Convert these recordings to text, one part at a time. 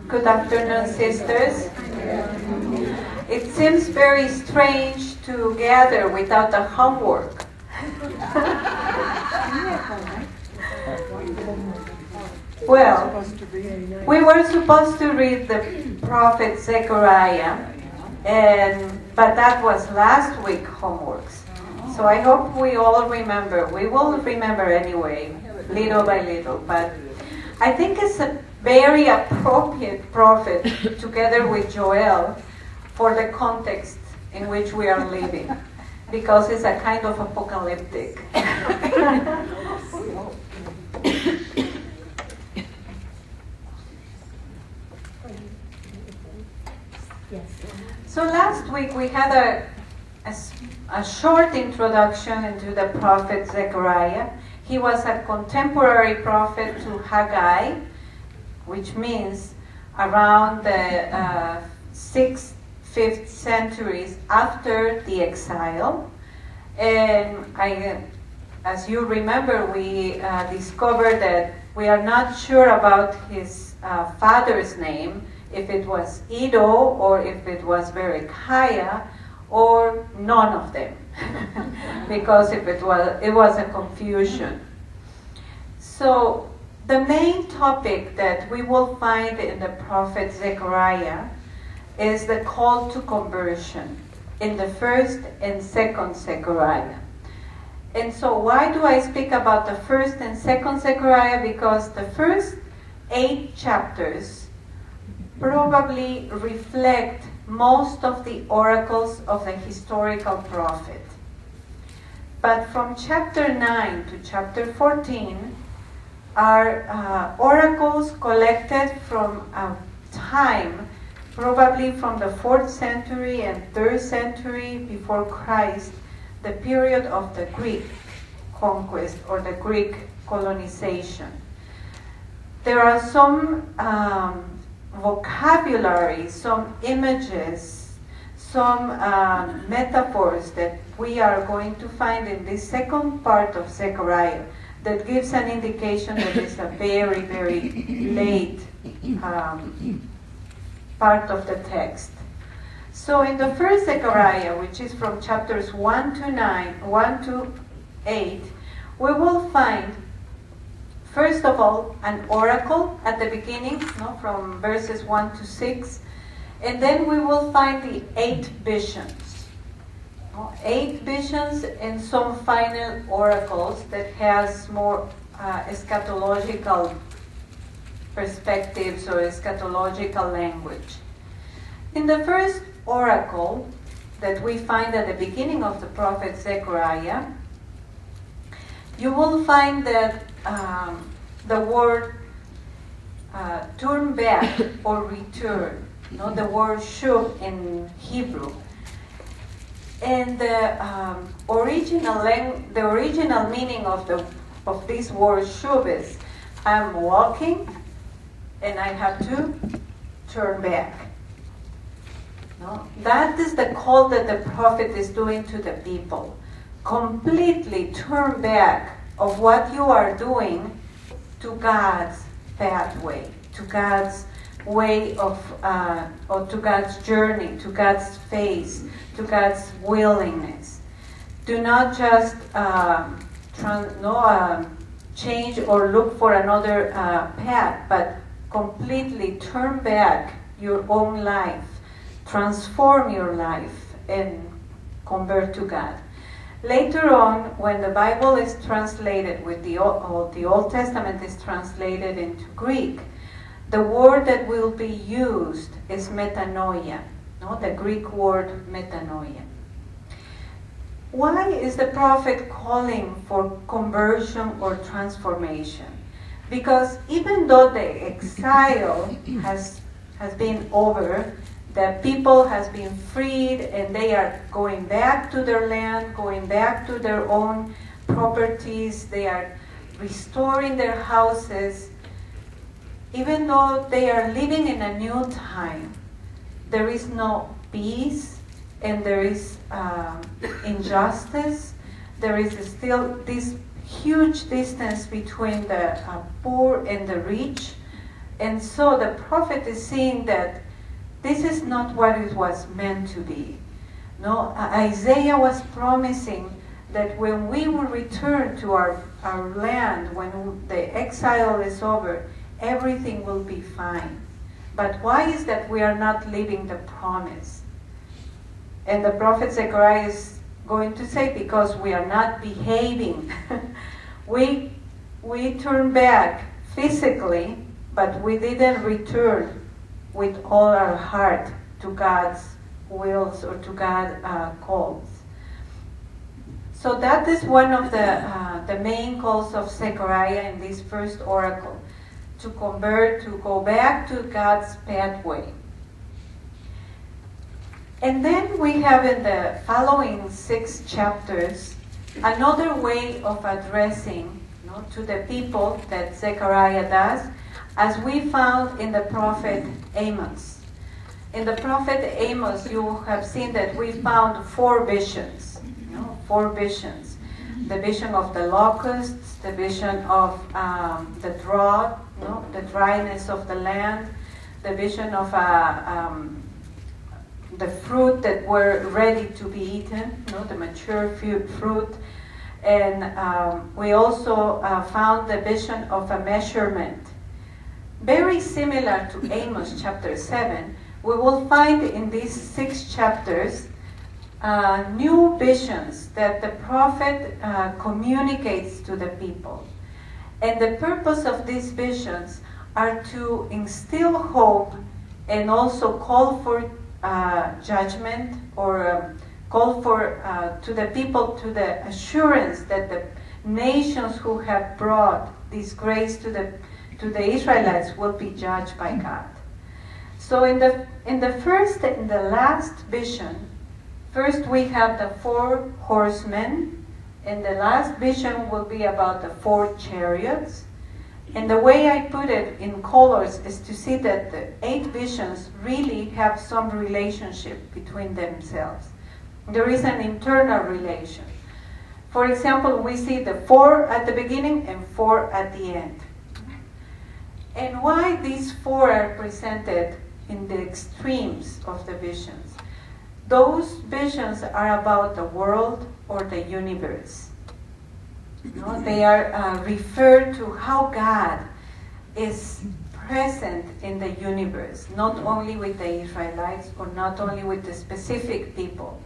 Good afternoon, sisters. It seems very strange to gather without a homework. Well, we were supposed to read the prophet Zechariah, but that was last week's homeworks. So I hope we all remember. We will remember anyway, little by little. But I think it's a very appropriate prophet together with Joel for the context in which we are living, because it's a kind of apocalyptic. So last week we had a short introduction into the prophet Zechariah. He was a contemporary prophet to Haggai, which means around the 6th, 5th centuries after the exile. And as you remember, we discovered that we are not sure about his father's name, if it was Iddo or if it was Berechiah, or none of them, because if it was a confusion. So the main topic that we will find in the prophet Zechariah is the call to conversion in the first and second Zechariah. And so why do I speak about the first and second Zechariah? Because the first 8 chapters probably reflect most of the oracles of the historical prophet. But from chapter 9 to chapter 14 are oracles collected from a time, probably from the 4th century and 3rd century before Christ, the period of the Greek conquest or the Greek colonization. There are some vocabulary, some images, some metaphors that we are going to find in this second part of Zechariah that gives an indication that it's a very, very late part of the text. So in the first Zechariah, which is from chapters 1 to 8, we will find, first of all, an oracle at the beginning, from verses 1 to 6. And then we will find the 8 visions. 8 visions and some final oracles that has more eschatological perspectives or eschatological language. In the first oracle that we find at the beginning of the prophet Zechariah, you will find that the word turn back or return, the word shuv in Hebrew. And the original meaning of this word shuv is, I'm walking and I have to turn back. That is the call that the prophet is doing to the people. Completely turn back of what you are doing to God's pathway, to God's way of, or to God's journey, to God's face, to God's willingness. Do not just change or look for another path, but completely turn back your own life, transform your life, and convert to God. Later on, when the Bible is translated, with the Old Testament is translated into Greek, the word that will be used is metanoia, the Greek word metanoia. Why is the prophet calling for conversion or transformation? Because even though the exile has been over, the people has been freed and they are going back to their land, going back to their own properties, they are restoring their houses. Even though they are living in a new time, there is no peace and there is injustice. There is still this huge distance between the poor and the rich. And so the prophet is seeing that this is not what it was meant to be. No, Isaiah was promising that when we will return to our land, when the exile is over, everything will be fine. But why is that we are not living the promise? And the prophet Zechariah is going to say, because we are not behaving. we turn back physically, but we didn't return with all our heart to God's wills or to God's calls. So that is one of the main calls of Zechariah in this first oracle, to convert, to go back to God's pathway. And then we have in the following 6 chapters another way of addressing to the people that Zechariah does, as we found in the prophet Amos. In the prophet Amos, you have seen that we found 4 visions. 4 visions. The vision of the locusts, the vision of the drought, the dryness of the land, the vision of the fruit that were ready to be eaten, the mature fruit. And we also found the vision of a measurement. Very similar to Amos chapter 7, we will find in these 6 chapters new visions that the prophet communicates to the people. And the purpose of these visions are to instill hope and also call for judgment, or call for to the people to the assurance that the nations who have brought disgrace to the Israelites will be judged by God. So in the first and the last vision, first we have the 4 horsemen, and the last vision will be about the 4 chariots. And the way I put it in colors is to see that the 8 visions really have some relationship between themselves. There is an internal relation. For example, we see the 4 at the beginning and 4 at the end. And why these 4 are presented in the extremes of the visions? Those visions are about the world or the universe. They are referred to how God is present in the universe, not only with the Israelites or not only with the specific people.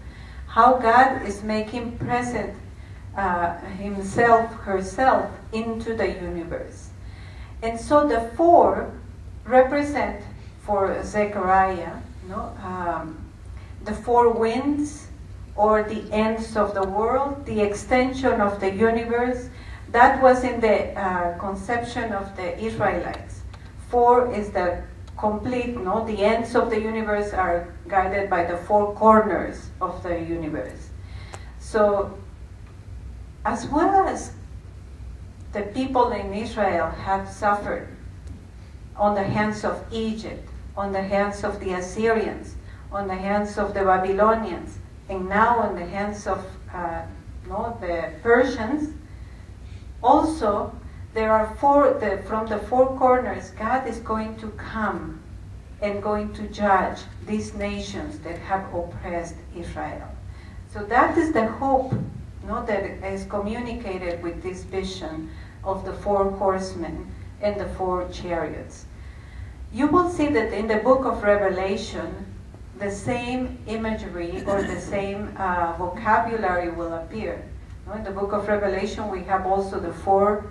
How God is making present himself, herself into the universe. And so the 4 represent for Zechariah, the 4 winds, or the ends of the world, the extension of the universe. That was in the conception of the Israelites. 4 is the complete, the ends of the universe are guided by the 4 corners of the universe. So, as well as the people in Israel have suffered on the hands of Egypt, on the hands of the Assyrians, on the hands of the Babylonians, and now on the hands of the Persians. Also, there are from the 4 corners, God is going to come and going to judge these nations that have oppressed Israel. So that is the hope that is communicated with this vision of the 4 horsemen and the 4 chariots. You will see that in the book of Revelation, the same imagery or the same vocabulary will appear. In the book of Revelation, we have also the 4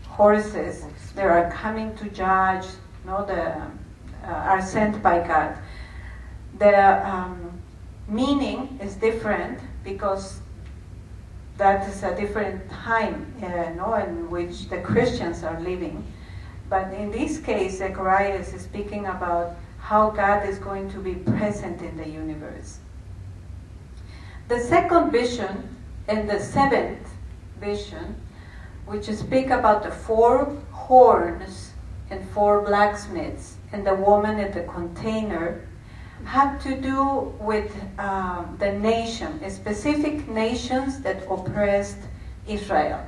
horses that are coming to judge, are sent by God. The meaning is different because that is a different time in which the Christians are living. But in this case, Zechariah is speaking about how God is going to be present in the universe. The second vision and the 7th vision, which speak about the 4 horns and 4 blacksmiths and the woman at the container, have to do with the nation, specific nations that oppressed Israel.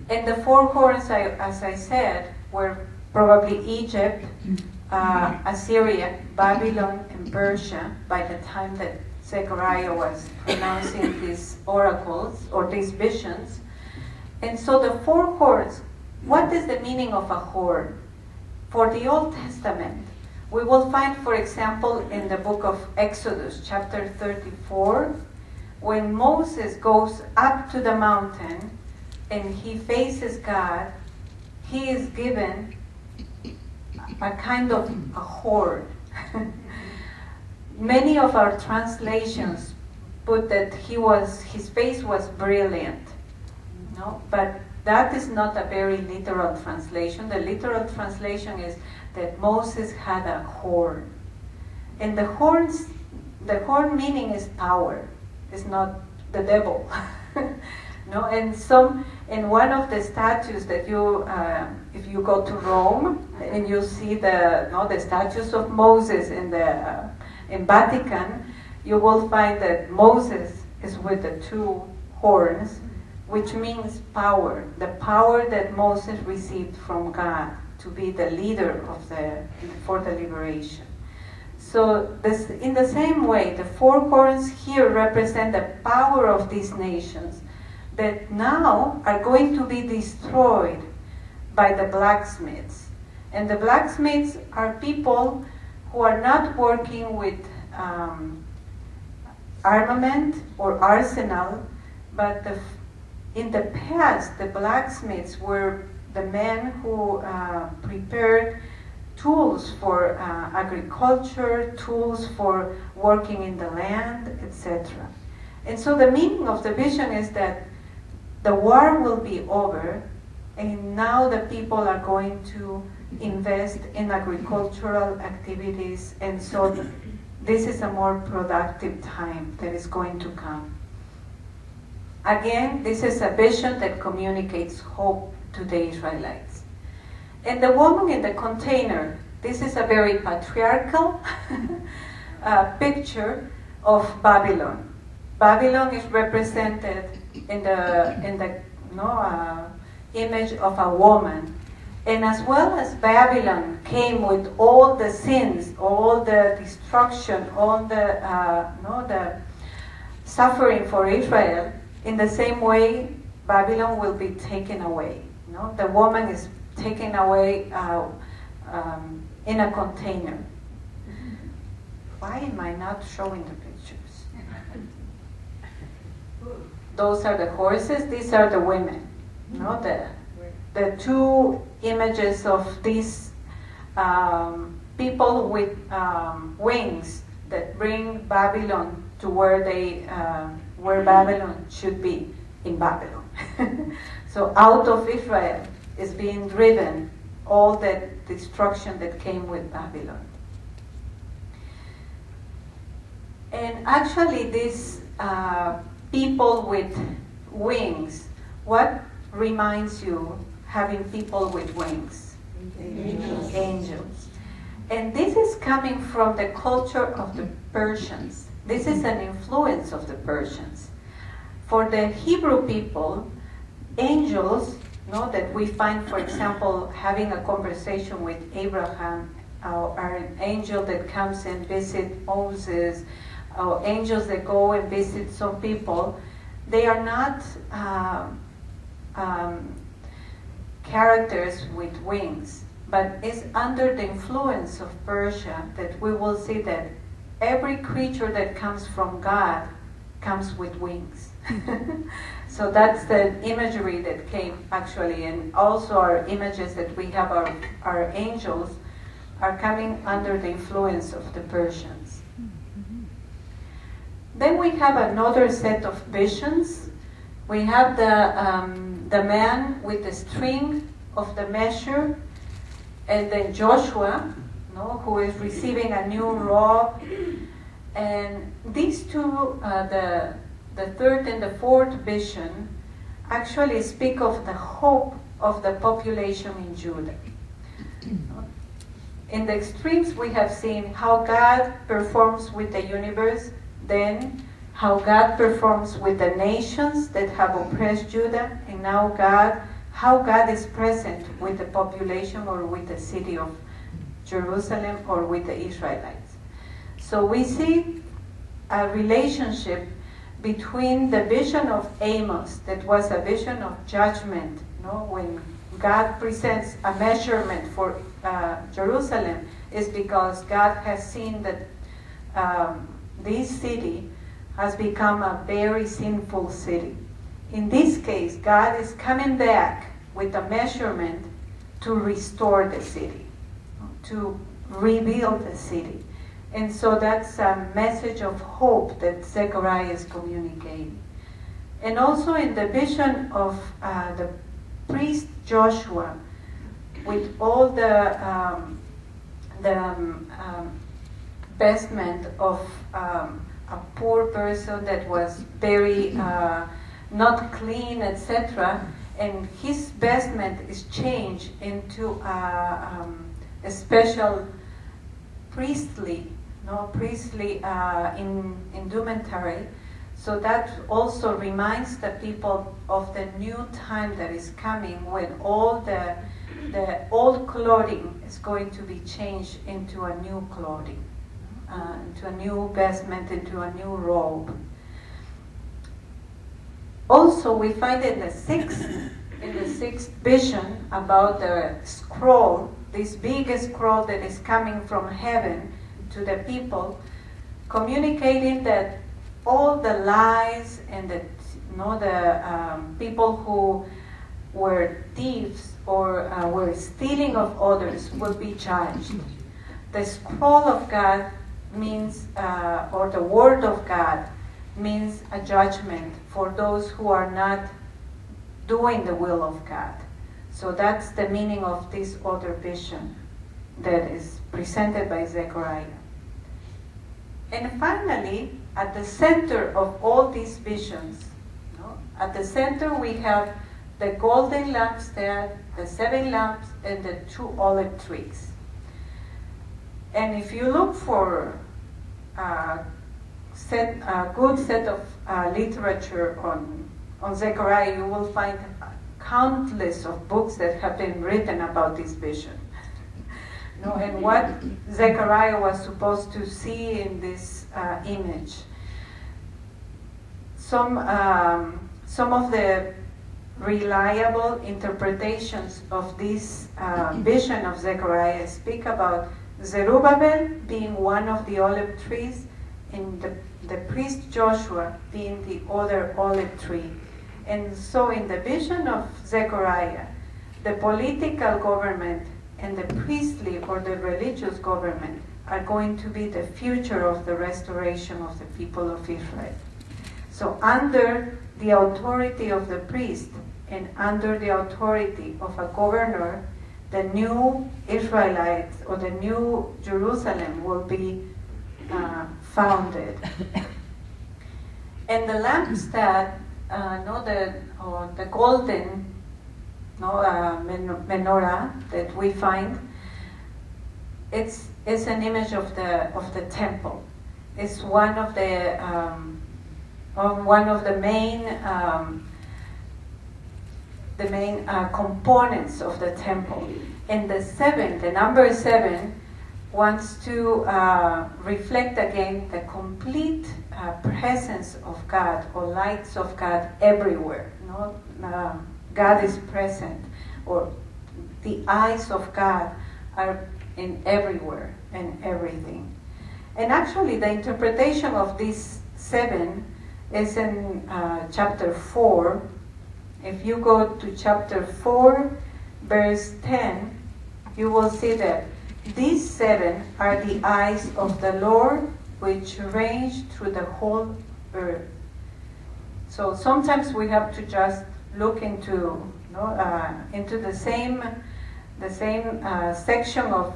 And the 4 horns, as I said, were probably Egypt, Assyria, Babylon, and Persia, by the time that Zechariah was pronouncing these oracles or these visions. And so the four horns, what is the meaning of a horn? For the Old Testament, we will find, for example, in the book of Exodus, chapter 34, when Moses goes up to the mountain and he faces God, he is given a kind of a horn. Many of our translations put that his face was brilliant, no? But that is not a very literal translation. The literal translation is that Moses had a horn. And the horn meaning is power. It's not the devil. No, and one of the statues that you, if you go to Rome and you see the statues of Moses in Vatican, you will find that Moses is with the two horns, which means power, the power that Moses received from God to be the leader for the liberation. So this, in the same way, the four horns here represent the power of these nations that now are going to be destroyed by the blacksmiths. And the blacksmiths are people who are not working with armament or arsenal, but in the past, the blacksmiths were the men who prepared tools for agriculture, tools for working in the land, etc. And so the meaning of the vision is that the war will be over, and now the people are going to invest in agricultural activities, and so this is a more productive time that is going to come. Again, this is a vision that communicates hope to the Israelites. And the woman in the container, this is a very patriarchal picture of Babylon. Babylon is represented in the image of a woman. And as well as Babylon came with all the sins, all the destruction, all the suffering for Israel, in the same way, Babylon will be taken away. No? The woman is taken away in a container. Why am I not showing the pictures? Those are the horses, these are the women. No? The two images of these people with wings that bring Babylon to where Babylon should be, in Babylon. So out of Israel is being driven all the destruction that came with Babylon. And actually these people with wings, what reminds you having people with wings? Angels. Angels. And this is coming from the culture of the Persians. This is an influence of the Persians. For the Hebrew people, angels, that we find, for example, having a conversation with Abraham, or an angel that comes and visits Moses, or angels that go and visit some people, they are not characters with wings, but it's under the influence of Persia that we will see that every creature that comes from God comes with wings. So that's the imagery that came actually, and also our images that we have, our angels, are coming under the influence of the Persians. Then we have another set of visions. We have the man with the string of the measure, and then Joshua, who is receiving a new robe. And these two, the third and the fourth vision, actually speak of the hope of the population in Judah. In the extremes, we have seen how God performs with the universe, then how God performs with the nations that have oppressed Judah, and now God how God is present with the population or with the city of Jerusalem or with the Israelites. So we see a relationship between the vision of Amos, that was a vision of judgment, when God presents a measurement for Jerusalem, is because God has seen that this city has become a very sinful city. In this case, God is coming back with a measurement to restore the city, to rebuild the city. And so that's a message of hope that Zechariah is communicating. And also in the vision of the priest Joshua, with all the vestment of a poor person that was very not clean, etc., and his vestment is changed into a special priestly indumentary. So that also reminds the people of the new time that is coming, when all the old clothing is going to be changed into a new clothing, into a new vestment, into a new robe. Also, we find in the sixth vision about the scroll, this big scroll that is coming from heaven to the people, communicating that all the lies and the people who were thieves or were stealing of others will be judged. The scroll of God means, or the word of God means a judgment for those who are not doing the will of God. So that's the meaning of this other vision that is presented by Zechariah. And finally, at the center of all these visions, at the center we have the golden lampstand, the 7 lamps, and the 2 olive trees. And if you look for a good set of literature on Zechariah, you will find countless of books that have been written about this vision. And what Zechariah was supposed to see in this image. Some of the reliable interpretations of this vision of Zechariah speak about Zerubbabel being one of the olive trees, and the priest Joshua being the other olive tree. And so in the vision of Zechariah, the political government and the priestly or the religious government are going to be the future of the restoration of the people of Israel. So under the authority of the priest and under the authority of a governor, the new Israelites or the new Jerusalem will be founded. And the lampstand, the golden menorah that we find, it's an image of the temple. It's one of the main components of the temple. And the number 7, wants to reflect again the complete presence of God, or lights of God everywhere. God is present, or the eyes of God are in everywhere and everything. And actually the interpretation of this 7 is in chapter 4. If you go to chapter 4, verse 10, you will see that these 7 are the eyes of the Lord, which range through the whole earth. So sometimes we have to just look into the same section of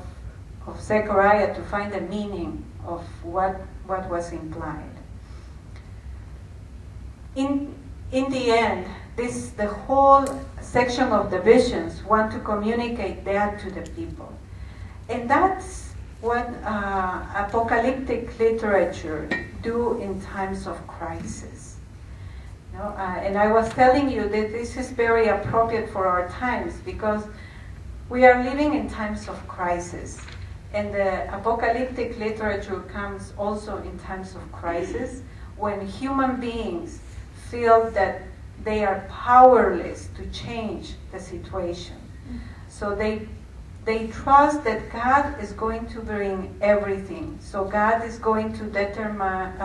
Zechariah to find the meaning of what was implied. In the end, the whole section of the visions want to communicate that to the people. And that's what apocalyptic literature do in times of crisis. And I was telling you that this is very appropriate for our times because we are living in times of crisis. And the apocalyptic literature comes also in times of crisis when human beings feel that they are powerless to change the situation. So they trust that God is going to bring everything. So God is going to determine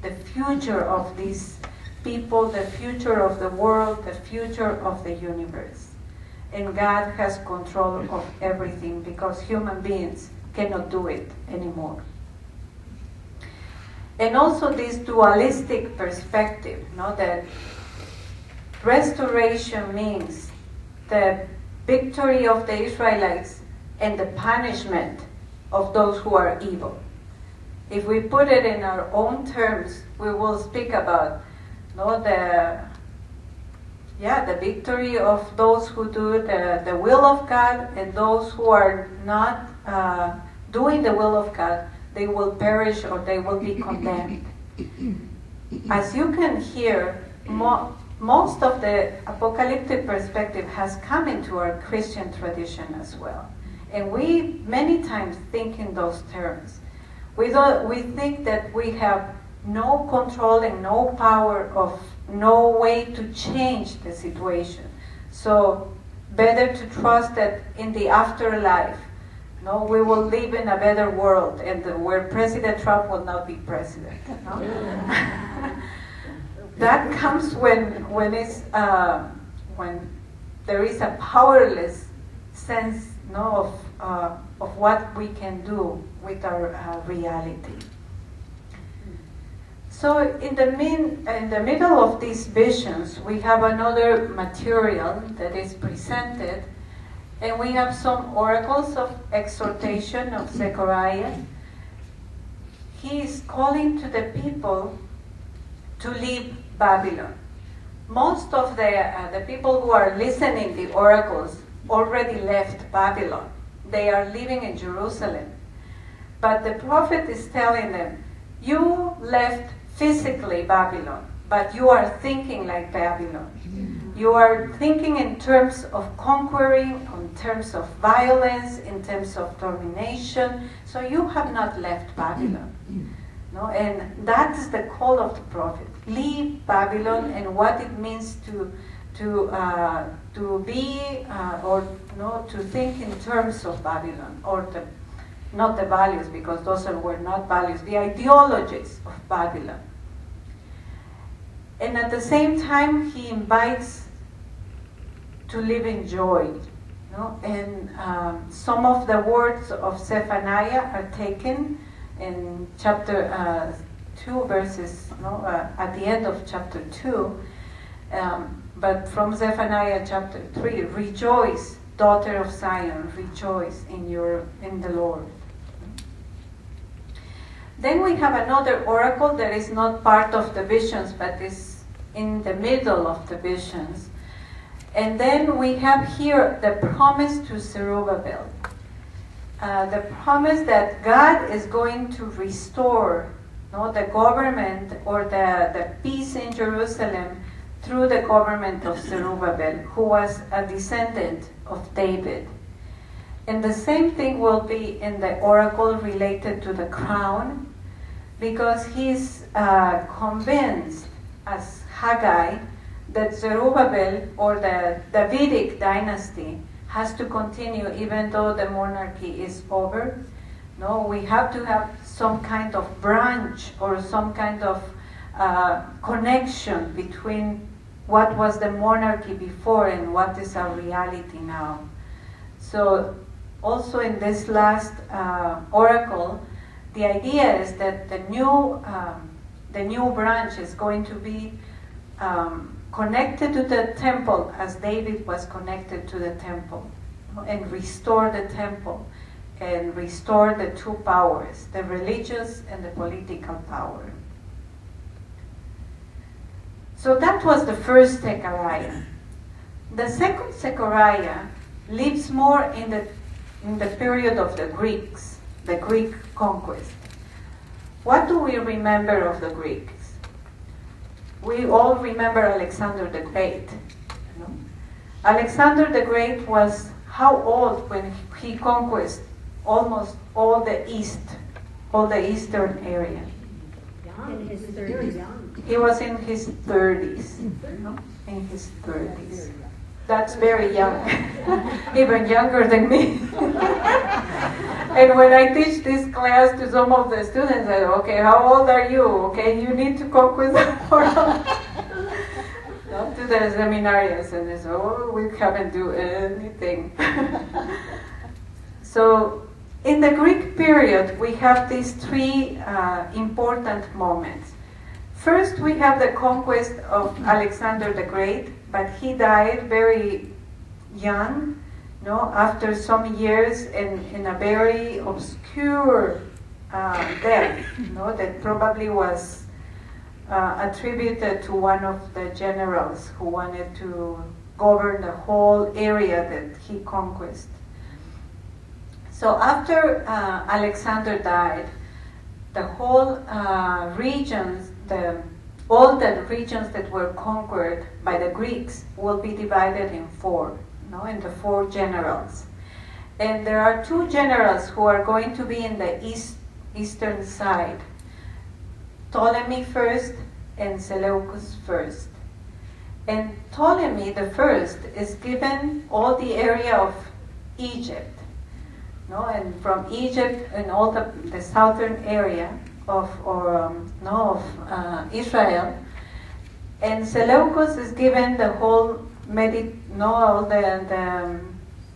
the future of these people, the future of the world, the future of the universe. And God has control of everything because human beings cannot do it anymore. And also this dualistic perspective, that restoration means the victory of the Israelites and the punishment of those who are evil. If we put it in our own terms, we will speak about the victory of those who do the will of God, and those who are not doing the will of God, they will perish or they will be condemned. As you can hear, most of the apocalyptic perspective has come into our Christian tradition as well. And we many times think in those terms. We think that we have no control and no power of no way to change the situation. So better to trust that in the afterlife, we will live in a better world and where President Trump will not be president. That comes when there is a powerless sense of what we can do with our reality. So in the middle of these visions, we have another material that is presented, and we have some oracles of exhortation of Zechariah. He is calling to the people to leave Babylon. Most of the people who are listening the oracles already left Babylon. They are living in Jerusalem. But the prophet is telling them, you left physically Babylon, but you are thinking like Babylon. You are thinking in terms of conquering, in terms of violence, in terms of domination. So you have not left Babylon. And that is the call of the prophet. Leave Babylon, and what it means to think in terms of Babylon, or not the values, because those were not values, the ideologies of Babylon. And at the same time, he invites to live in joy. And some of the words of Zephaniah are taken in chapter 2 verses, at the end of chapter 2. But from Zephaniah chapter 3, rejoice, daughter of Zion, rejoice in the Lord. Then we have another oracle that is not part of the visions, but is in the middle of the visions. And then we have here the promise to Zerubbabel. The promise that God is going to restore the government or the peace in Jerusalem through the government of Zerubbabel, who was a descendant of David. And the same thing will be in the oracle related to the crown, because he's convinced, as Haggai, that Zerubbabel, or the Davidic dynasty, has to continue even though the monarchy is over. We have to have some kind of branch or some kind of connection between what was the monarchy before and what is our reality now. So also in this last oracle, the idea is that the new branch is going to be connected to the temple as David was connected to the temple, and restore the temple and restore the two powers, the religious and the political power. So that was the first Zechariah. The second Zechariah lives more in the period of the Greeks, the Greek conquest. What do we remember of the Greeks? we all remember Alexander the Great. You know? Alexander the Great was how old when he conquered almost all the eastern area? In his 30s. He was in his 30s. You know? In his 30s. That's very young, even younger than me. And when I teach this class to some of the students, I say, okay, how old are you? Okay, you need to conquer the world. Not to the seminarians, and they say, oh, we haven't do anything. So, in the Greek period, we have these three important moments. First, we have the conquest of Alexander the Great, but he died very young, no, after some years in a very obscure death, no, that probably was attributed to one of the generals who wanted to govern the whole area that he conquered. So after Alexander died, the whole regions, all the regions that were conquered by the Greeks will be divided in four, into four generals. And there are two generals who are going to be in the eastern side, Ptolemy first and Seleucus first. And Ptolemy the first is given all the area of Egypt, and from Egypt and all the southern area of Israel, and Seleucus is given the whole the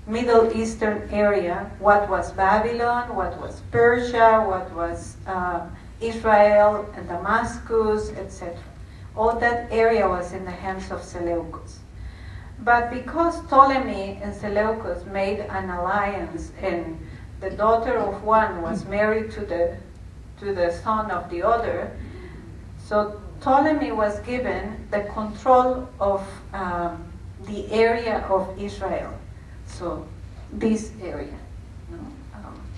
Middle Eastern area, what was Babylon, what was Persia, what was Israel and Damascus, etc. All that area was in the hands of Seleucus. But because Ptolemy and Seleucus made an alliance, and the daughter of one was married to the son of the other, so Ptolemy was given the control of the area of Israel. So this area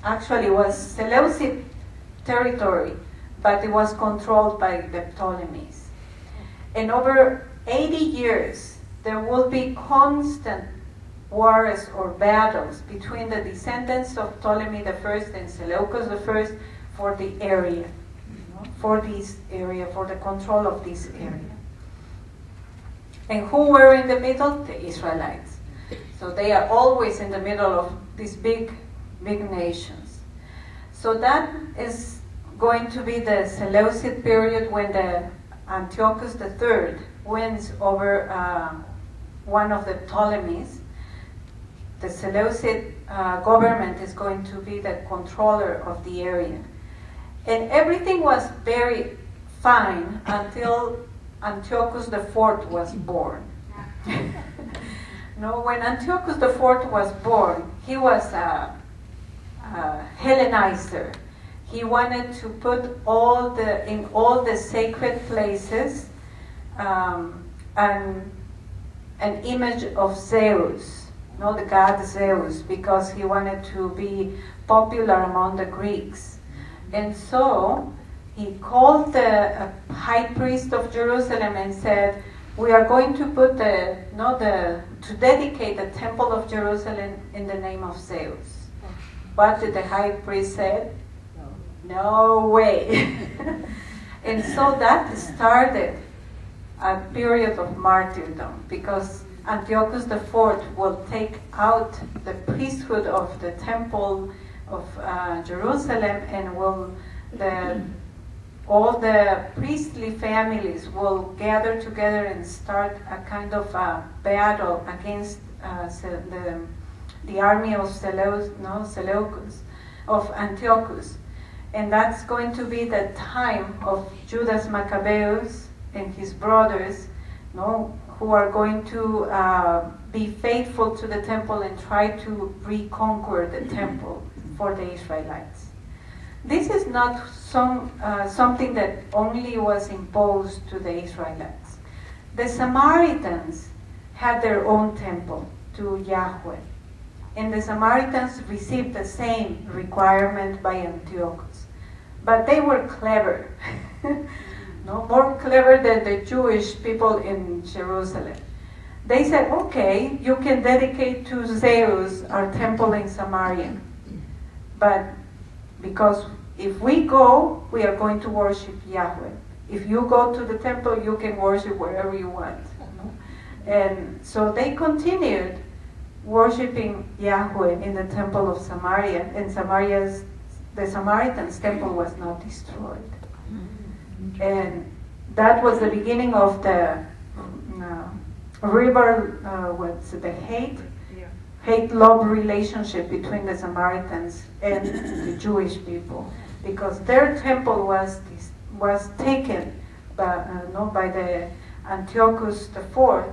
actually was Seleucid territory, but it was controlled by the Ptolemies. And over 80 years, there will be constant wars or battles between the descendants of Ptolemy I and Seleucus I for the area, for this area, for the control of this area. And who were in the middle? The Israelites. So they are always in the middle of these big nations. So that is going to be the Seleucid period, when the Antiochus III wins over one of the Ptolemies. The Seleucid government is going to be the controller of the area. And everything was very fine until Antiochus IV was born. When Antiochus IV was born, he was a Hellenizer. He wanted to put in all the sacred places an image of Zeus, the god Zeus, because he wanted to be popular among the Greeks. And so he called the high priest of Jerusalem and said, we are going to put to dedicate the temple of Jerusalem in the name of Zeus. What did the high priest say? No way. And so that started a period of martyrdom, because Antiochus IV will take out the priesthood of the temple of Jerusalem, and all the priestly families will gather together and start a kind of a battle against the army of Seleucus, of Antiochus. And that's going to be the time of Judas Maccabeus and his brothers, who are going to be faithful to the temple and try to reconquer the temple for the Israelites. This is not something that only was imposed to the Israelites. The Samaritans had their own temple to Yahweh, and the Samaritans received the same requirement by Antiochus. But they were clever. no, more clever than the Jewish people in Jerusalem. They said, okay, you can dedicate to Zeus our temple in Samaria, but because if we go, we are going to worship Yahweh. If you go to the temple, you can worship wherever you want. No? And so they continued worshiping Yahweh in the temple of Samaria, and the Samaritans' temple was not destroyed. And that was the beginning of the hate-love relationship between the Samaritans and the Jewish people, because their temple was taken by the Antiochus IV,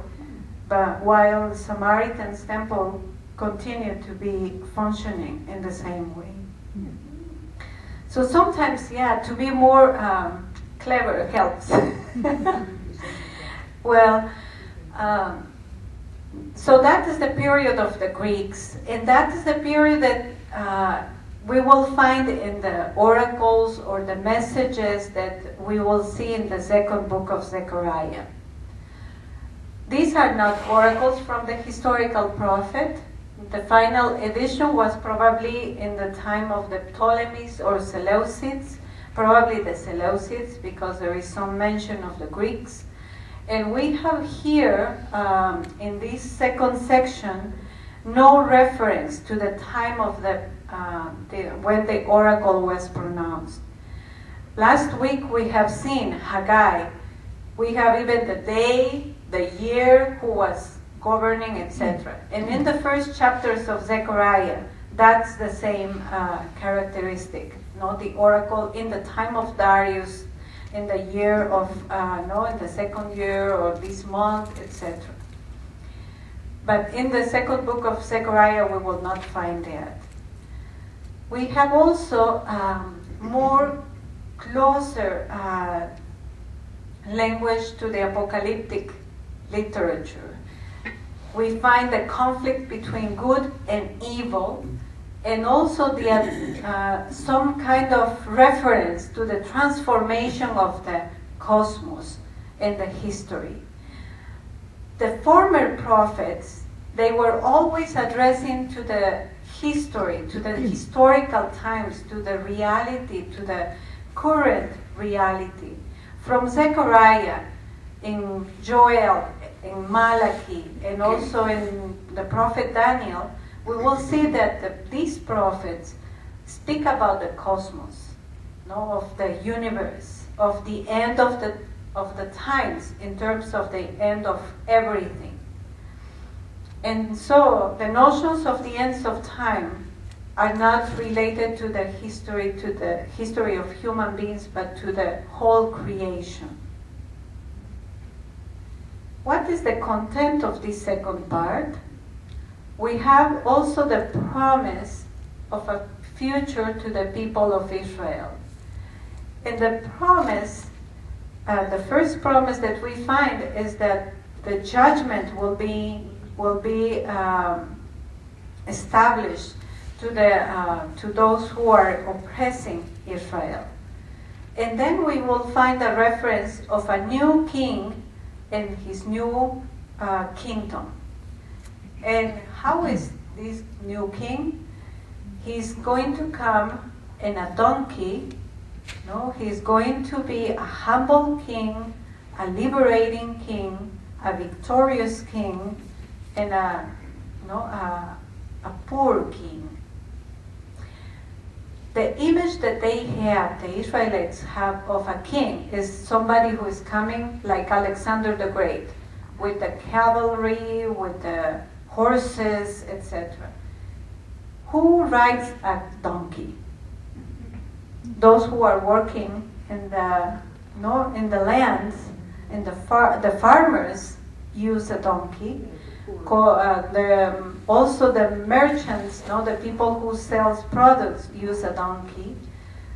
but while the Samaritans' temple continued to be functioning in the same way. So sometimes, to be more clever helps. Well, so that is the period of the Greeks, and that is the period that we will find in the oracles or the messages that we will see in the second book of Zechariah. These are not oracles from the historical prophet. The final edition was probably in the time of the Ptolemies or Seleucids, probably the Seleucids, because there is some mention of the Greeks. And we have here, in this second section, no reference to the time of when the oracle was pronounced. Last week we have seen Haggai. We have even the day, the year, who was governing, etc. And in the first chapters of Zechariah, that's the same characteristic. The oracle in the time of Darius, in the year of, in the second year or this month, etc. But in the second book of Zechariah, we will not find that. We have also more closer language to the apocalyptic literature. We find the conflict between good and evil, and also some kind of reference to the transformation of the cosmos and the history. The former prophets, they were always addressing to the history, to the historical times, to the reality, to the current reality. From Zechariah, in Joel, in Malachi, and also in the prophet Daniel, we will see that these prophets speak about the cosmos, of the universe, of the end of the times, in terms of the end of everything. And so the notions of the ends of time are not related to the history of human beings, but to the whole creation. What is the content of this second part? We have also the promise of a future to the people of Israel. And the promise, the first promise that we find is that the judgment will be established to those who are oppressing Israel. And then we will find a reference of a new king and his new kingdom. And how is this new king? He's going to come in a donkey. He's going to be a humble king, a liberating king, a victorious king, and a poor king. The image that they have, the Israelites have, of a king is somebody who is coming like Alexander the Great, with the cavalry, with the horses, etc. Who rides a donkey? Those who are working in the lands, in the farmers use a donkey. Also the merchants, the people who sells products use a donkey.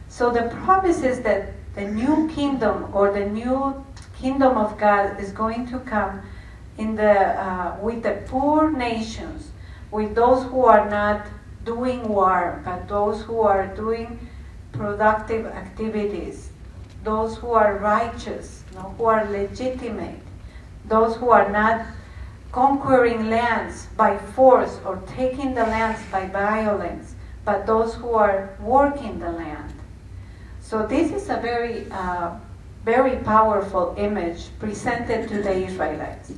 So the promise is that the new kingdom, or the new kingdom of God, is going to come with the poor nations, with those who are not doing war, but those who are doing productive activities, those who are righteous, who are legitimate, those who are not conquering lands by force or taking the lands by violence, but those who are working the land. So this is a very, very powerful image presented to the Israelites.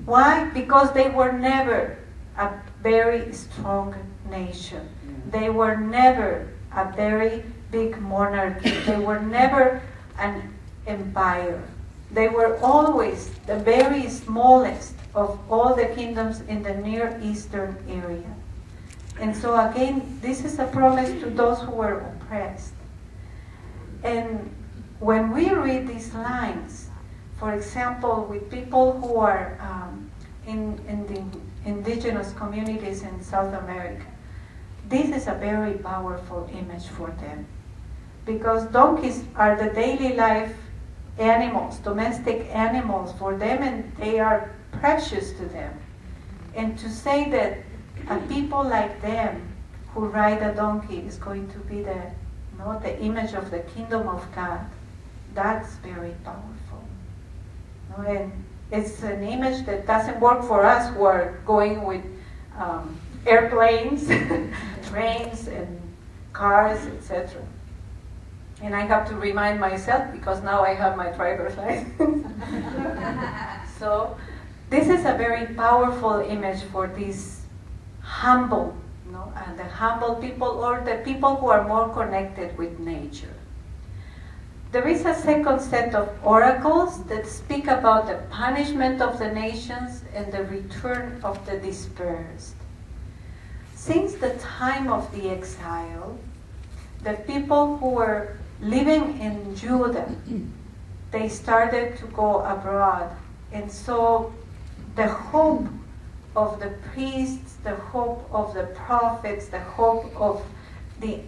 Why? Because they were never a very strong nation. They were never a very big monarchy. They were never an empire. They were always the very smallest of all the kingdoms in the Near Eastern area. And so again, this is a promise to those who were oppressed. And when we read these lines, for example, with people who are in the indigenous communities in South America, this is a very powerful image for them. Because donkeys are the daily life animals, domestic animals for them, and they are precious to them. And to say that a people like them who ride a donkey is going to be the image of the kingdom of God, that's very powerful. And it's an image that doesn't work for us who are going with airplanes, trains, and cars, etc. And I have to remind myself, because now I have my driver's license. So this is a very powerful image for these humble, the humble people, or the people who are more connected with nature. There is a second set of oracles that speak about the punishment of the nations and the return of the dispersed. Since the time of the exile, the people who were living in Judah, they started to go abroad. And so the hope of the priests, the hope of the prophets, the hope of the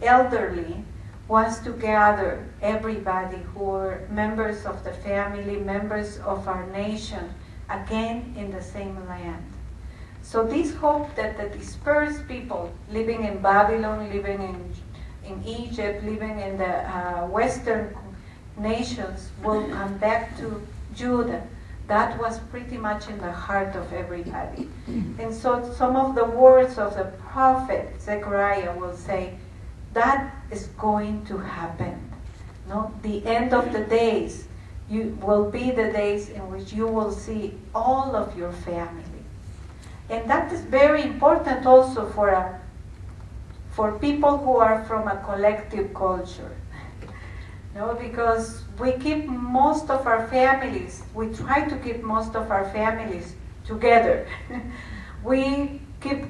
elderly was to gather everybody who were members of the family, members of our nation, again in the same land. So this hope that the dispersed people living in Babylon, living in Egypt, living in the Western nations will come back to Judah, that was pretty much in the heart of everybody. And so some of the words of the prophet Zechariah will say, that is going to happen. The end of the days will be the days in which you will see all of your family. And that is very important also for people who are from a collective culture. Because we keep most of our families, we try to keep most of our families together. We keep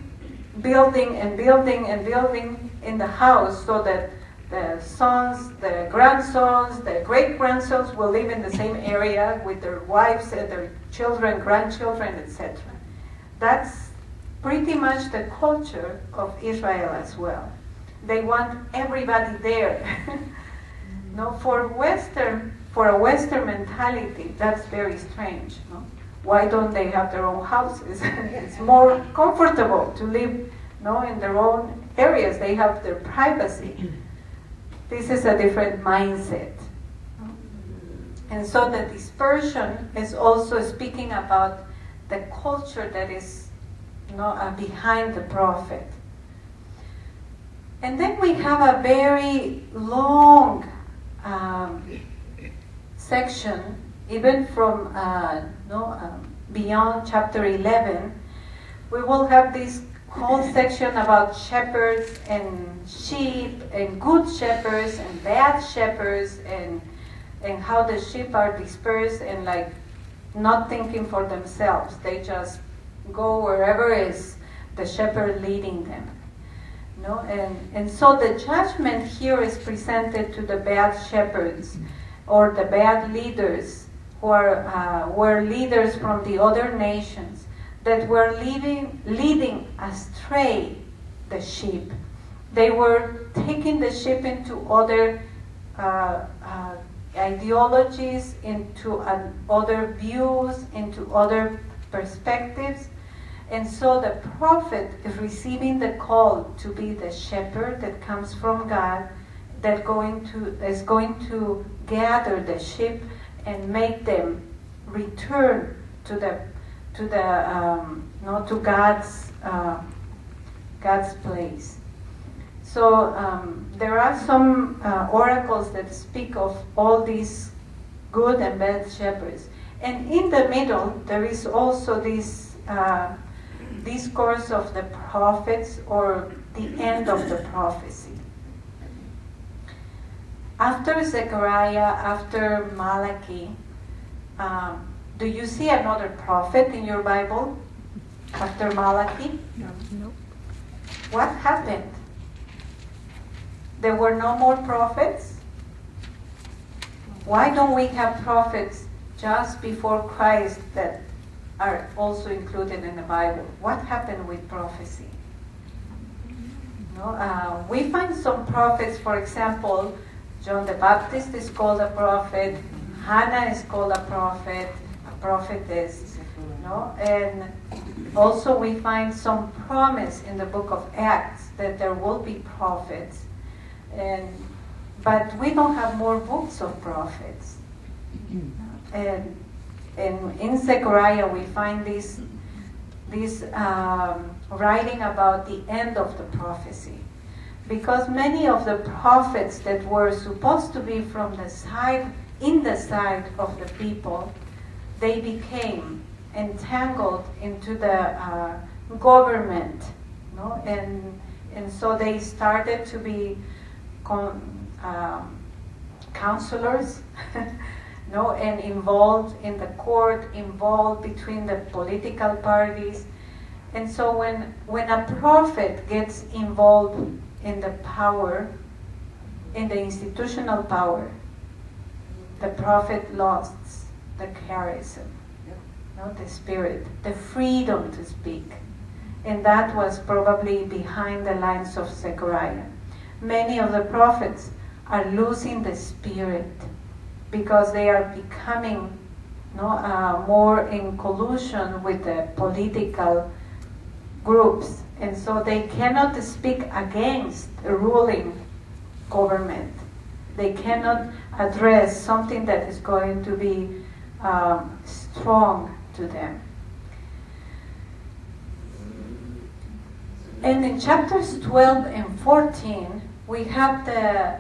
building and building and building in the house so that the sons, the grandsons, the great-grandsons will live in the same area with their wives and their children, grandchildren, etc. That's pretty much the culture of Israel as well. They want everybody there. For a Western mentality, that's very strange. Why don't they have their own houses? It's more comfortable to live, in their own areas. They have their privacy. This is a different mindset. And so the dispersion is also speaking about the culture that is behind the prophet. And then we have a very long section, even from beyond chapter 11. We will have this whole section about shepherds and sheep, and good shepherds and bad shepherds, and how the sheep are dispersed and not thinking for themselves. They just go wherever is the shepherd leading them. And so the judgment here is presented to the bad shepherds, or the bad leaders, who were leaders from the other nations that were leading astray the sheep. They were taking the sheep into other ideologies, into other views, into other perspectives. And so the prophet is receiving the call to be the shepherd that comes from God, that is going to gather the sheep and make them return to God's place. So there are some oracles that speak of all these good and bad shepherds. And in the middle, there is also this discourse of the prophets, or the end of the prophecy. After Zechariah, after Malachi, do you see another prophet in your Bible after Malachi? No. What happened? There were no more prophets? Why don't we have prophets just before Christ that are also included in the Bible? What happened with prophecy? No, we find some prophets, for example, John the Baptist is called a prophet, Hannah is called a prophetess, no? And also we find some promise in the book of Acts that there will be prophets, but we don't have more books of prophets. And in Zechariah we find this writing about the end of the prophecy. Because many of the prophets that were supposed to be in the side of the people, they became entangled into the government, no? And so they started to be counselors, no? And involved in the court, involved between the political parties. And so when a prophet gets involved in the power, in the institutional power, the prophet lost the charism, the spirit, the freedom to speak. And that was probably behind the lines of Zechariah. Many of the prophets are losing the spirit because they are becoming more in collusion with the political groups. And so they cannot speak against a ruling government. They cannot address something that is going to be strong to them. And in chapters 12 and 14, we have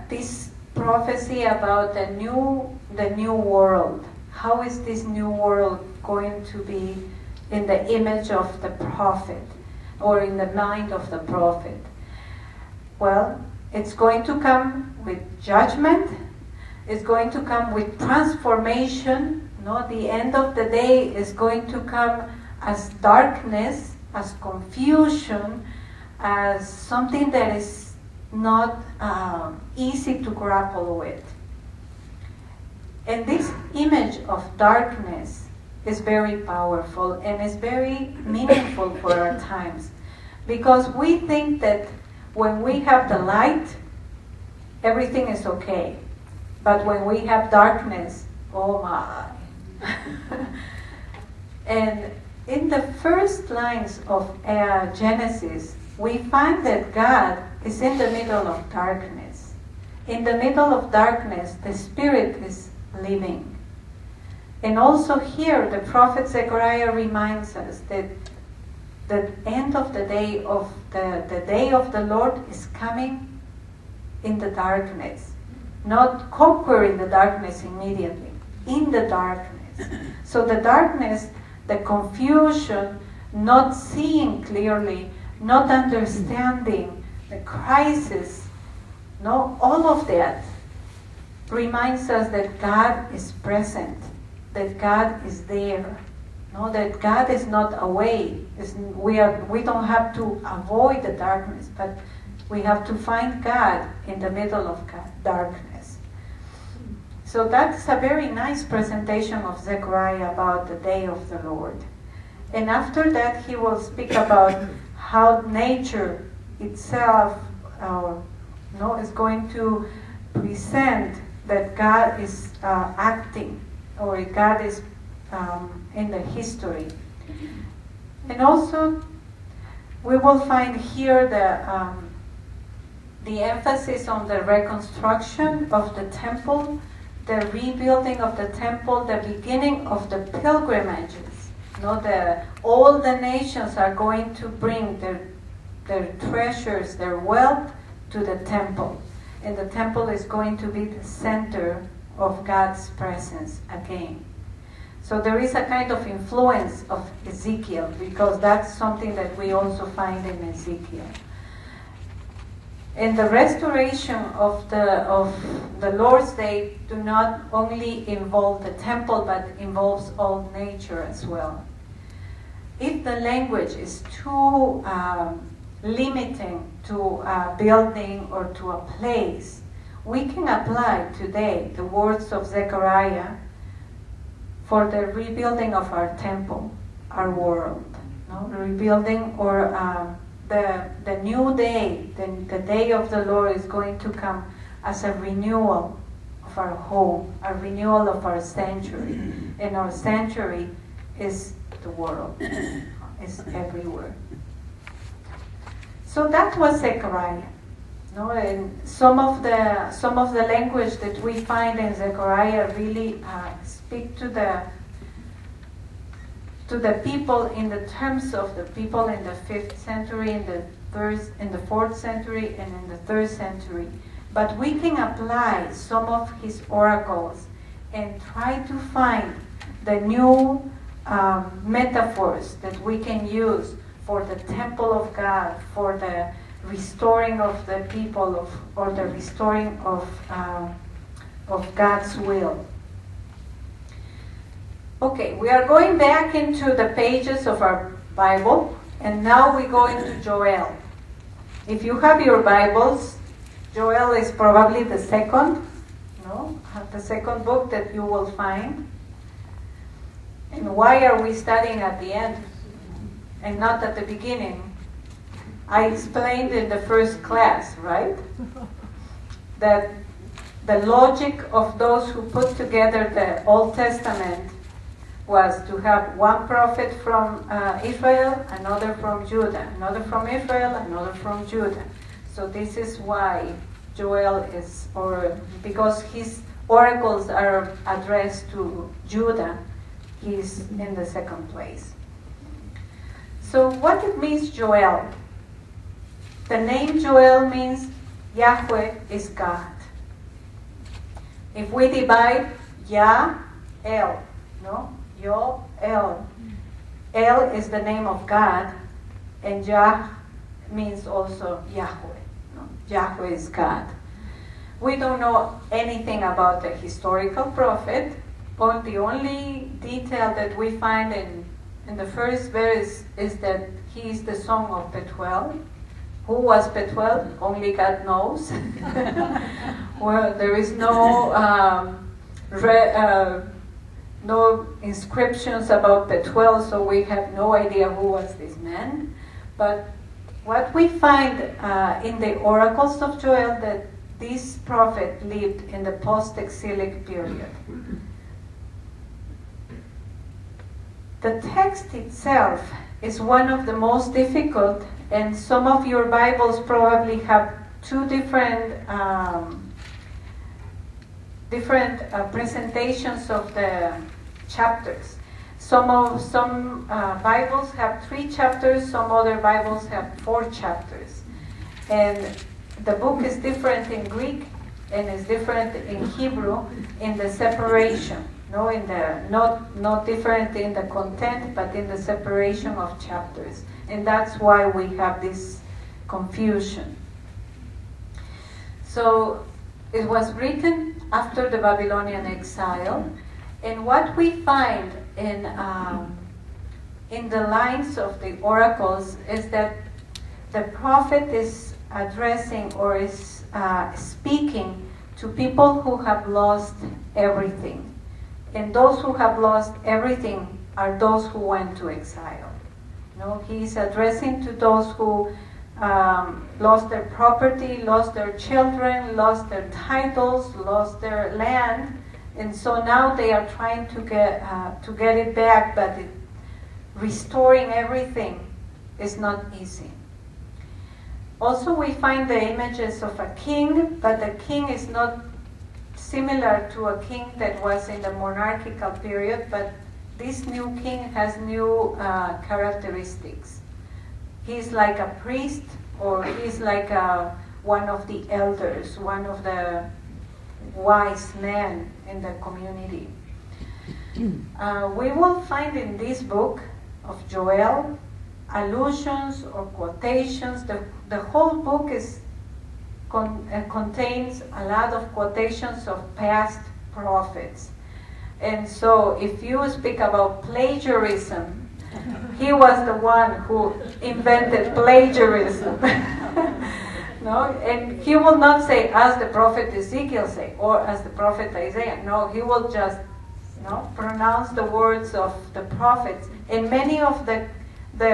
this prophecy about the new world. How is this new world going to be in the image of the prophet, or in the mind of the prophet? Well, it's going to come with judgment. It's going to come with transformation. No, the end of the day is going to come as darkness, as confusion, as something that is not easy to grapple with. And this image of darkness is very powerful and is very meaningful for our times, because we think that when we have the light, everything is okay. But when we have darkness, oh my. And in the first lines of Genesis, we find that God is in the middle of darkness. In the middle of darkness, the Spirit is living. And also here, the prophet Zechariah reminds us that the end of the day of the day of the Lord is coming in the darkness. Not conquering the darkness immediately, in the darkness. So the darkness, the confusion, not seeing clearly, not understanding, the crisis, no, all of that reminds us that God is present, that God is there, no, that God is not away. We don't have to avoid the darkness, but we have to find God in the middle of darkness. So that's a very nice presentation of Zechariah about the day of the Lord. And after that, he will speak about how nature itself is going to present that God is acting, or God is in the history. And also, we will find here the emphasis on the reconstruction of the temple, the rebuilding of the temple, the beginning of the pilgrimages. All the nations are going to bring their treasures, their wealth to the temple. And the temple is going to be the center of God's presence again. So there is a kind of influence of Ezekiel, because that's something that we also find in Ezekiel. And the restoration of the Lord's Day do not only involve the temple, but involves all nature as well. If the language is too limiting to a building or to a place, we can apply today the words of Zechariah for the rebuilding of our temple, our world. Rebuilding, or the new day, the day of the Lord is going to come as a renewal of our home, a renewal of our sanctuary. And our sanctuary is the world, is everywhere. So that was Zechariah. And some of the language that we find in Zechariah really speak to the people in the terms of the people in the 5th century, in the 4th century, and in the 3rd century. But we can apply some of his oracles and try to find the new metaphors that we can use for the temple of God, for the restoring of the people, or the restoring of God's will. Okay, we are going back into the pages of our Bible, and now we go into Joel. If you have your Bibles, Joel is probably the second book that you will find. And why are we studying at the end and not at the beginning? I explained in the first class, right? That the logic of those who put together the Old Testament was to have one prophet from Israel, another from Judah, another from Israel, another from Judah. So this is why Joel is, or because his oracles are addressed to Judah, he's in the second place. So what it means, Joel? The name Joel means Yahweh is God. If we divide Yah, El, Yo, El. El is the name of God, and Yah means also Yahweh. Yahweh is God. We don't know anything about the historical prophet, but the only detail that we find in the first verse is that he is the son of Bethuel. Who was Bethuel? Only God knows. Well, there is no inscriptions about Bethuel, so we have no idea who was this man. But what we find in the oracles of Joel, that this prophet lived in the post-exilic period. The text itself is one of the most difficult, and some of your Bibles probably have two different presentations of the chapters. Some Bibles have 3 chapters, some other Bibles have 4 chapters. And the book is different in Greek and is different in Hebrew in the separation. Not different in the content, but in the separation of chapters. And that's why we have this confusion. So it was written after the Babylonian exile, and what we find in the lines of the oracles is that the prophet is addressing or is speaking to people who have lost everything. And those who have lost everything are those who went to exile. He is addressing to those who lost their property, lost their children, lost their titles, lost their land, and so now they are trying to get it back, but restoring everything is not easy. Also, we find the images of a king, but the king is not similar to a king that was in the monarchical period, but this new king has new characteristics. He's like a priest, or he's like one of the elders, one of the wise men in the community. We will find in this book of Joel allusions or quotations. The whole book contains a lot of quotations of past prophets. And so if you speak about plagiarism, he was the one who invented plagiarism. No? And he will not say, as the prophet Ezekiel say, or as the prophet Isaiah. No, he will just pronounce the words of the prophets. And many of the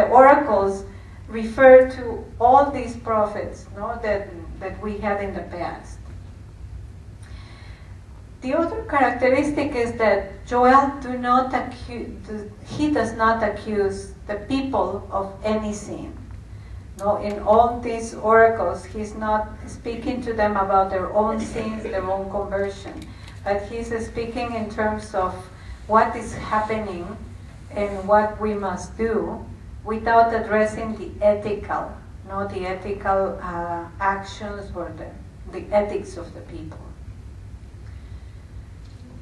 oracles refer to all these prophets that we had in the past. The other characteristic is that Joel does not accuse the people of any sin. No, in all these oracles, he's not speaking to them about their own sins, their own conversion, but he's speaking in terms of what is happening and what we must do, without addressing the ethical actions or the ethics of the people.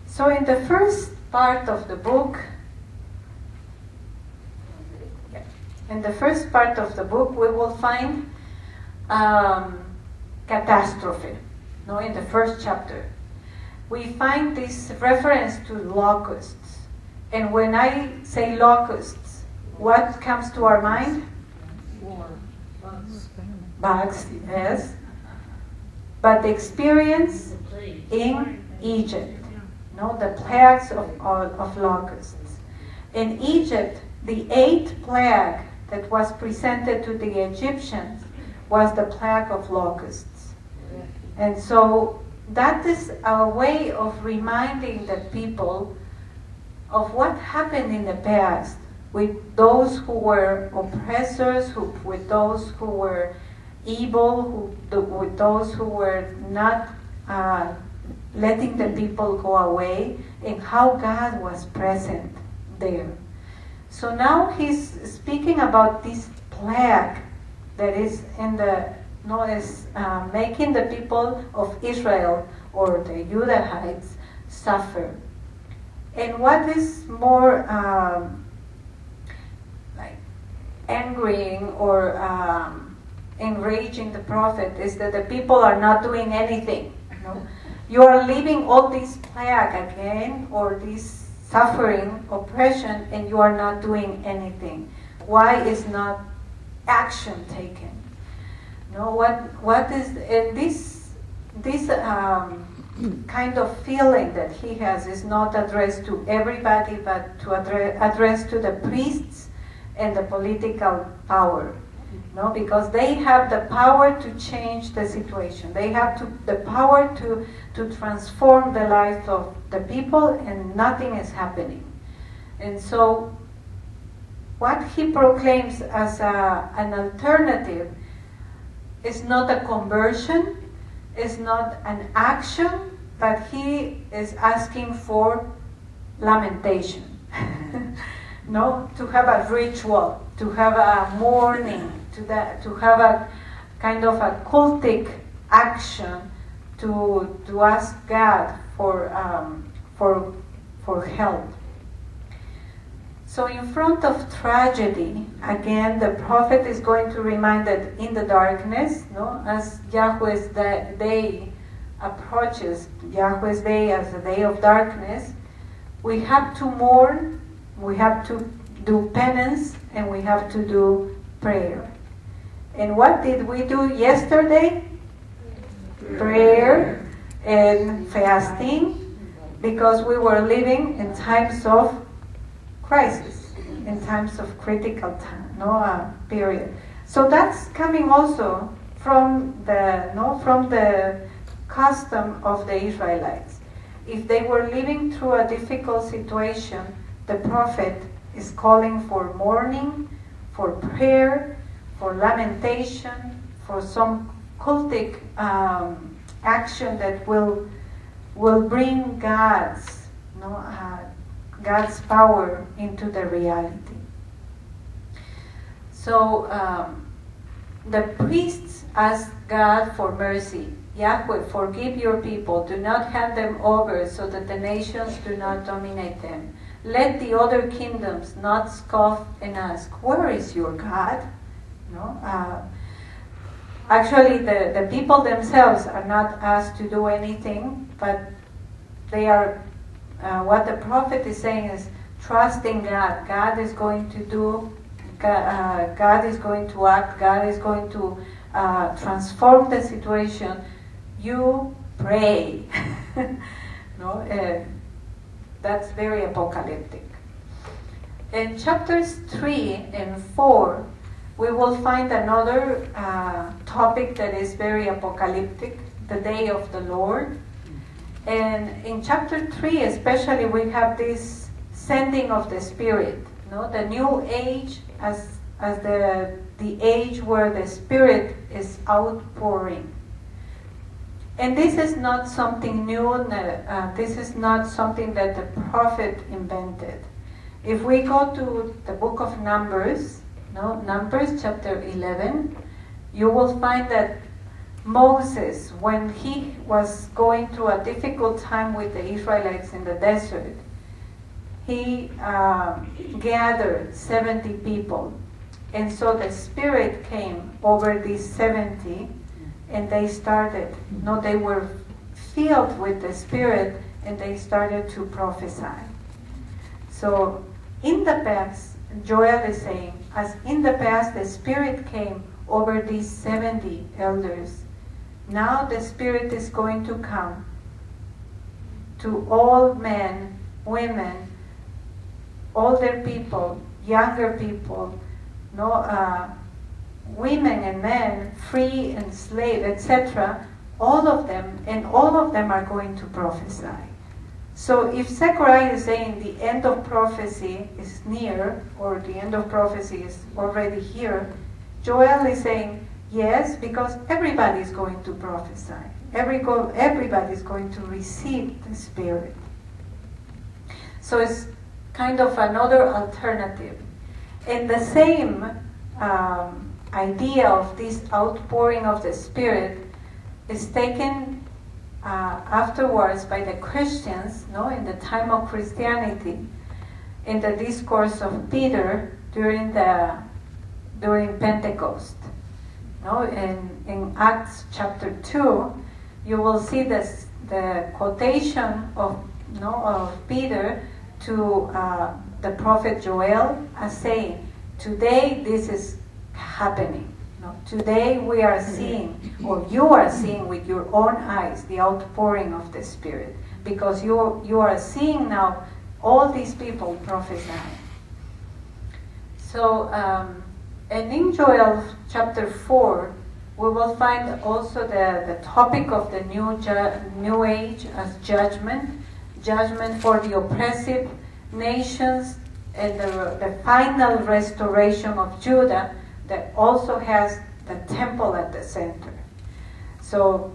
So in the first part of the book, we will find catastrophe. No, in the first chapter, we find this reference to locusts. And when I say locusts, what comes to our mind? Bugs, yes. But the experience in Egypt, the plagues of locusts. In Egypt, the 8th plague that was presented to the Egyptians was the plague of locusts. And so that is a way of reminding the people of what happened in the past with those who were oppressors, with those who were evil, with those who were not letting the people go away, and how God was present there. So now he's speaking about this plague that is making the people of Israel, or the Judahites, suffer. And what is more angering or enraging the prophet is that the people are not doing anything. You are leaving all this plague again, or this suffering, oppression, and you are not doing anything. Why is not action taken? What is this kind of feeling that he has is not addressed to everybody, but to address to the priests and the political power. Because they have the power to change the situation. They have the power to transform the life of the people, and nothing is happening. And so what he proclaims as an alternative is not a conversion, is not an action, but he is asking for lamentation. To have a ritual, to have a mourning, to have a kind of a cultic action to ask God for help. So in front of tragedy, again, the prophet is going to remind that in the darkness, as Yahweh's day approaches, Yahweh's day as a day of darkness, we have to mourn, we have to do penance, and we have to do prayer. And what did we do yesterday? Prayer and fasting, because we were living in times of crisis, in times of critical time, period. So that's coming also from the custom of the Israelites. If they were living through a difficult situation, the prophet is calling for mourning, for prayer, for lamentation, for some cultic action that will bring God's power into the reality. So the priests asked God for mercy. Yahweh, forgive your people. Do not hand them over so that the nations do not dominate them. Let the other kingdoms not scoff and ask, where is your God? Actually, the people themselves are not asked to do anything, but they are, what the prophet is saying is, trust in God. God is going to do, God is going to act, God is going to transform the situation. You pray. That's very apocalyptic. In chapters 3 and 4, we will find another topic that is very apocalyptic, the day of the Lord. And in chapter 3 especially, we have this sending of the Spirit, the new age as the age where the Spirit is outpouring. And this is not something new, this is not something that the prophet invented. If we go to the book of Numbers, Numbers chapter 11, you will find that Moses, when he was going through a difficult time with the Israelites in the desert, he gathered 70 people. And so the Spirit came over these 70, and they started, they were filled with the Spirit, and they started to prophesy. So in the past, Joel is saying, as in the past the Spirit came over these 70 elders, now the Spirit is going to come to all men, women, older people, younger people, women and men, free and slave, etc., all of them, and all of them are going to prophesy. So if Zechariah is saying the end of prophecy is near, or the end of prophecy is already here, Joel is saying, yes, because everybody is going to prophesy. Everybody is going to receive the Spirit. So it's kind of another alternative. And the same idea of this outpouring of the Spirit is taken afterwards by the Christians, in the time of Christianity, in the discourse of Peter during Pentecost. In Acts chapter 2, you will see the quotation of Peter to the prophet Joel as saying, today this is happening. Today we are seeing, or you are seeing with your own eyes, the outpouring of the Spirit, because you are seeing now all these people prophesying. So, and in Joel chapter 4, we will find also the topic of the new age as judgment for the oppressive nations, and the final restoration of Judah that also has the temple at the center. So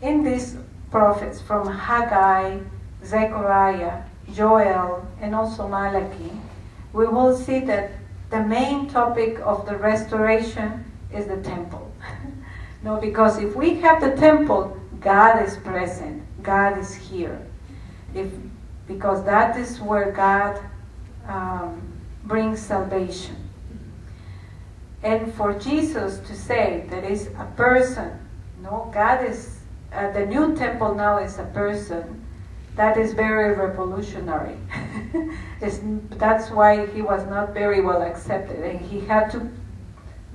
in these prophets from Haggai, Zechariah, Joel, and also Malachi, we will see that the main topic of the restoration is the temple. Because if we have the temple, God is present, God is here. Because that is where God brings salvation. And for Jesus to say that is a person, God is, the new temple now is a person, that is very revolutionary. That's why he was not very well accepted, and he had to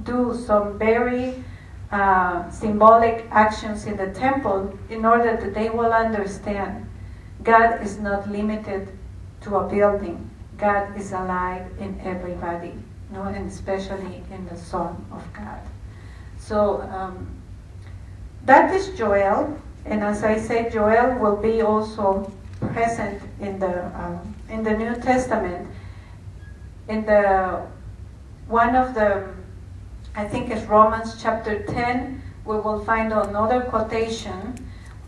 do some very symbolic actions in the temple in order that they will understand God is not limited to a building. God is alive in everybody, and especially in the Son of God. So that is Joel, and as I said, Joel will be also present in the New Testament. In one of the I think it's Romans chapter 10, we will find another quotation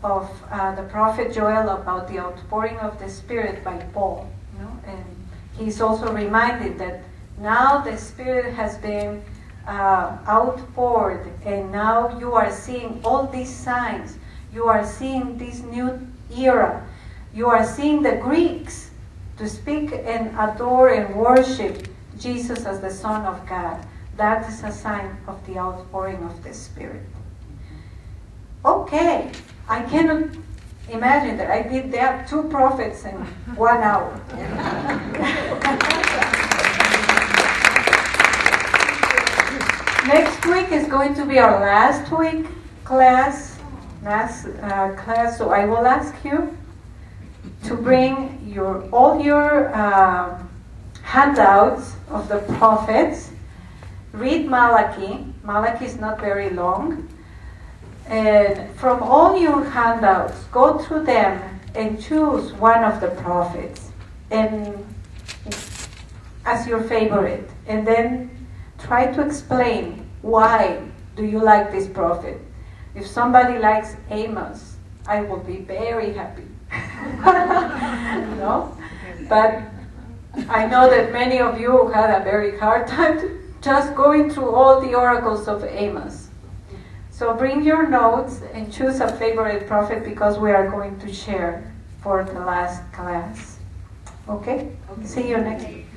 of the prophet Joel about the outpouring of the Spirit by Paul. And he's also reminded that now the Spirit has been outpoured, and now you are seeing all these signs. You are seeing this new era. You are seeing the Greeks to speak and adore and worship Jesus as the Son of God. That is a sign of the outpouring of the Spirit. Okay, I cannot imagine that I did that 2 prophets in 1 hour. Next week is going to be our last week class, so I will ask you to bring all your handouts of the prophets. Read Malachi. Malachi is not very long. And from all your handouts, go through them and choose one of the prophets and as your favorite. And then try to explain why do you like this prophet. If somebody likes Amos, I will be very happy. No? But I know that many of you had a very hard time just going through all the oracles of Amos. So bring your notes and choose a favorite prophet, because we are going to share for the last class. Okay? See you next week.